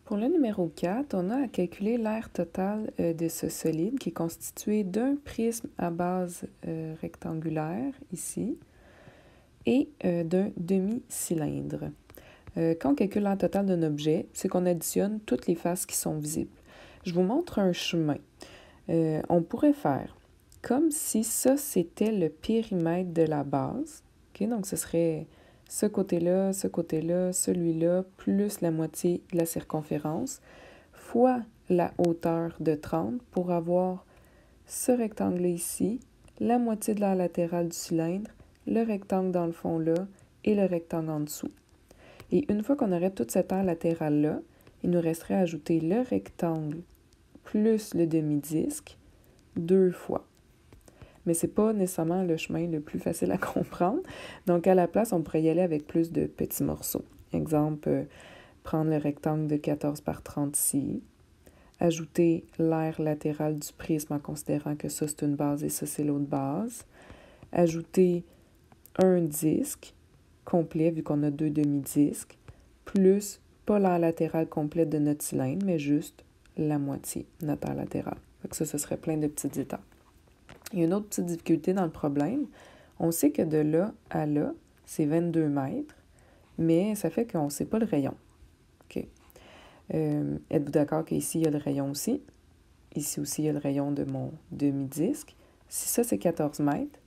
Pour le numéro 4, on a à calculer l'aire totale de ce solide qui est constitué d'un prisme à base rectangulaire, ici, et d'un demi-cylindre. Quand on calcule l'aire totale d'un objet, c'est qu'on additionne toutes les faces qui sont visibles. Je vous montre un chemin. On pourrait faire comme si ça, c'était le périmètre de la base. Okay? Donc, ce serait ce côté-là, celui-là, plus la moitié de la circonférence, fois la hauteur de 30 pour avoir ce rectangle ici, la moitié de l'aire latérale du cylindre, le rectangle dans le fond là et le rectangle en dessous. Et une fois qu'on aurait toute cette aire latérale-là, il nous resterait à ajouter le rectangle plus le demi-disque 2 fois. Mais ce n'est pas nécessairement le chemin le plus facile à comprendre. Donc, à la place, on pourrait y aller avec plus de petits morceaux. Exemple, prendre le rectangle de 14 par 30 ici, ajouter l'aire latérale du prisme en considérant que ça, c'est une base et ça, c'est l'autre base, ajouter un disque complet, vu qu'on a 2 demi-disques, plus pas l'aire latérale complète de notre cylindre, mais juste la moitié, notre aire latérale. Donc ça, ce serait plein de petites étapes. Il y a une autre petite difficulté dans le problème. On sait que de là à là, c'est 22 mètres, mais ça fait qu'on ne sait pas le rayon. OK. Êtes-vous d'accord qu'ici, il y a le rayon aussi? Ici aussi, il y a le rayon de mon demi-disque. Si ça, c'est 14 mètres,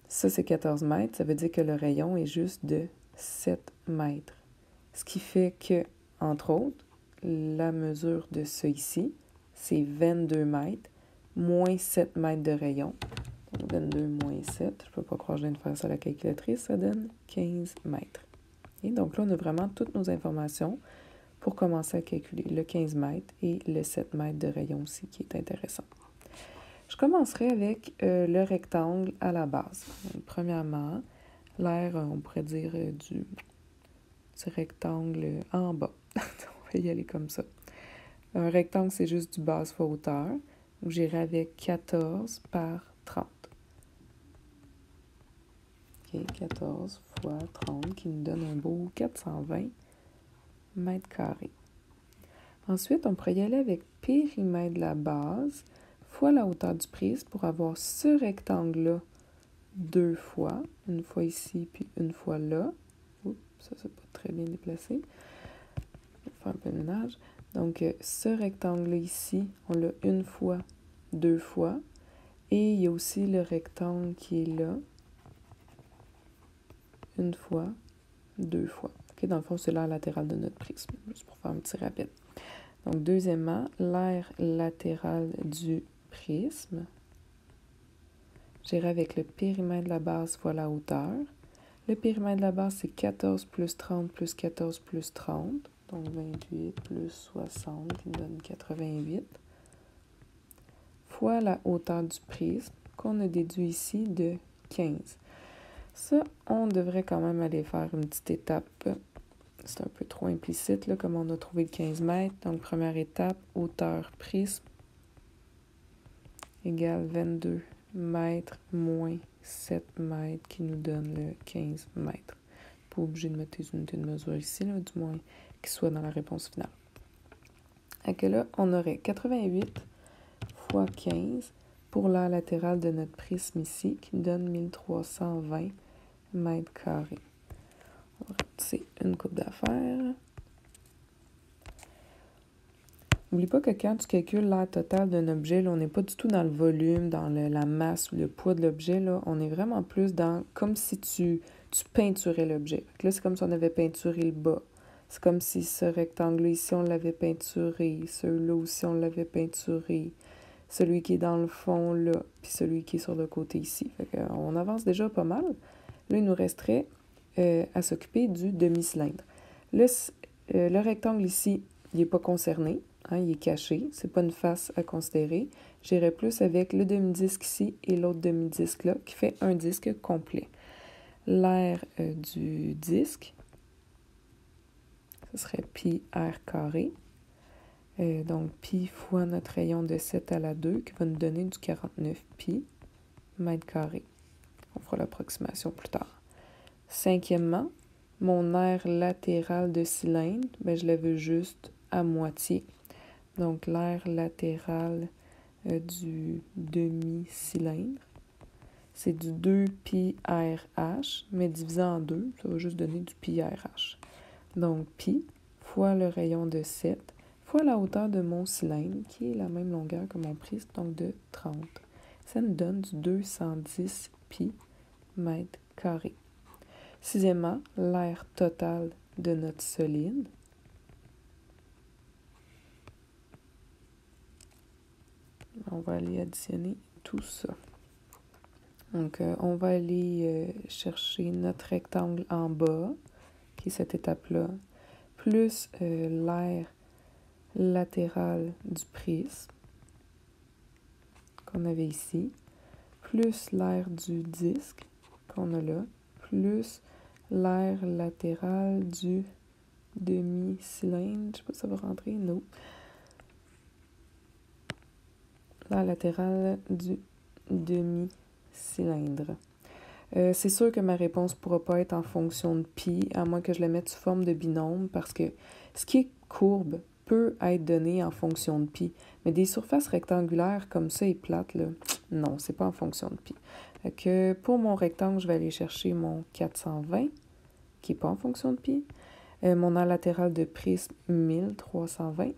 ça, c'est 14 mètres, ça veut dire que le rayon est juste de 7 mètres. Ce qui fait que, entre autres, la mesure de ça ici, c'est 22 mètres, moins 7 mètres de rayon. Donc, 22 moins 7, je ne peux pas croire que je viens de faire ça à la calculatrice, ça donne 15 mètres. Et donc là, on a vraiment toutes nos informations pour commencer à calculer le 15 mètres et le 7 mètres de rayon aussi, qui est intéressant. Je commencerai avec le rectangle à la base. Donc, premièrement, l'aire, on pourrait dire, du rectangle en bas. On va y aller comme ça. Un rectangle, c'est juste du base fois hauteur. Donc, j'irai avec 14 par 30. OK, 14 fois 30, qui nous donne un beau 420 mètres carrés. Ensuite, on pourrait y aller avec périmètre de la base fois la hauteur du prisme pour avoir ce rectangle-là 2 fois. Une fois ici, puis une fois là. Oups, ça, c'est pas très bien déplacé. On va faire un peu de ménage. Donc, ce rectangle-là ici, on l'a une fois, 2 fois. Et il y a aussi le rectangle qui est là. Une fois, 2 fois. Okay, dans le fond, c'est l'aire latérale de notre prisme, juste pour faire un petit rappel. Donc, deuxièmement, l'aire latérale du prisme. J'irai avec le périmètre de la base fois la hauteur. Le périmètre de la base, c'est 14 plus 30 plus 14 plus 30. Donc, 28 plus 60, qui nous donne 88. Fois la hauteur du prisme, qu'on a déduit ici de 15. Ça, on devrait quand même aller faire une petite étape. C'est un peu trop implicite, là, comme on a trouvé le 15 mètres. Donc, première étape, hauteur prisme égale 22 mètres moins 7 mètres qui nous donne le 15 mètres. Pas obligé de mettre les unités de mesure ici, là, du moins qu'ils soient dans la réponse finale. Et que là, on aurait 88 fois 15 pour l'aire latérale de notre prisme ici, qui nous donne 1320 mètres carrés. On va rapetisser une coupe d'affaires. N'oublie pas que quand tu calcules l'aire totale d'un objet, là, on n'est pas du tout dans le volume, dans la masse ou le poids de l'objet. Là. On est vraiment plus dans comme si tu peinturais l'objet. Là, c'est comme si on avait peinturé le bas. C'est comme si ce rectangle ici, on l'avait peinturé. Celui-là aussi, on l'avait peinturé. Celui qui est dans le fond, là, puis celui qui est sur le côté ici. Fait qu'on avance déjà pas mal. Là, il nous resterait à s'occuper du demi-cylindre. Le rectangle ici, il n'est pas concerné. Hein, il est caché, c'est pas une face à considérer. J'irai plus avec le demi-disque ici et l'autre demi-disque là, qui fait un disque complet. L'aire du disque, ce serait pi r carré. Donc, pi fois notre rayon de 7 à la 2, qui va nous donner du 49 pi mètre carré. On fera l'approximation plus tard. Cinquièmement, mon aire latérale de cylindre, ben, je la veux juste à moitié. Donc, l'aire latérale du demi-cylindre, c'est du 2pi RH, mais divisé en 2, ça va juste donner du pi RH. Donc, pi fois le rayon de 7 fois la hauteur de mon cylindre, qui est la même longueur que mon prisme, donc de 30. Ça nous donne du 210 pi mètres carrés. Sixièmement, l'aire totale de notre solide. On va aller additionner tout ça. Donc, on va aller chercher notre rectangle en bas, qui est cette étape-là, plus l'aire latérale du prisme qu'on avait ici, plus l'aire du disque qu'on a là, plus l'aire latérale du demi-cylindre. Je sais pas si ça va rentrer, non. L'aire latérale du demi-cylindre. C'est sûr que ma réponse ne pourra pas être en fonction de pi, à moins que je la mette sous forme de binôme, parce que ce qui est courbe peut être donné en fonction de pi. Mais des surfaces rectangulaires comme ça et plates, là, non, c'est pas en fonction de pi. Fait que pour mon rectangle, je vais aller chercher mon 420, qui n'est pas en fonction de pi. Mon aire latérale de prisme, 1320,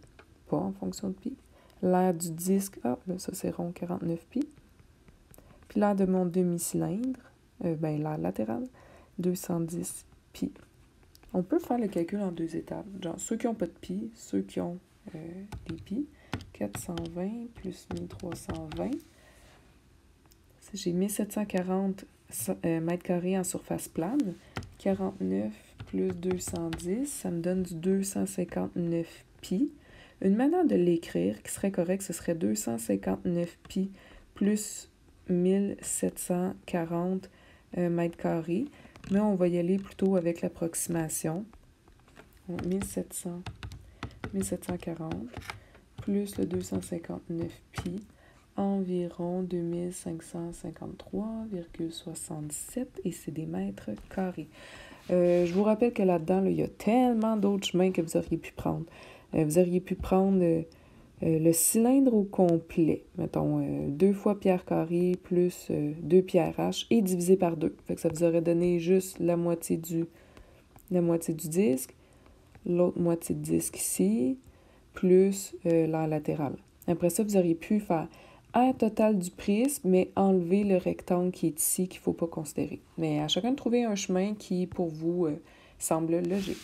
pas en fonction de pi. L'aire du disque, là, ça c'est rond, 49 pi. Puis l'aire de mon demi-cylindre, l'aire latérale, 210 pi. On peut faire le calcul en deux étapes. Genre, ceux qui n'ont pas de pi, ceux qui ont des pi. 420 plus 1320. J'ai 1740 mètres carrés en surface plane. 49 plus 210, ça me donne du 259 pi. Une manière de l'écrire qui serait correcte, ce serait 259 pi plus 1740 mètres carrés. Mais on va y aller plutôt avec l'approximation. 1740 plus le 259 pi, environ 2553,67 et c'est des mètres carrés. Je vous rappelle que là-dedans, il y a tellement d'autres chemins que vous auriez pu prendre. Vous auriez pu prendre le cylindre au complet, mettons 2 fois pierre carrée plus 2 pierres H et divisé par 2. Fait que ça vous aurait donné juste la moitié du disque, l'autre moitié de disque ici, plus l'aire latérale. Après ça, vous auriez pu faire aire totale du prisme, mais enlever le rectangle qui est ici qu'il ne faut pas considérer. Mais à chacun de trouver un chemin qui, pour vous, semble logique.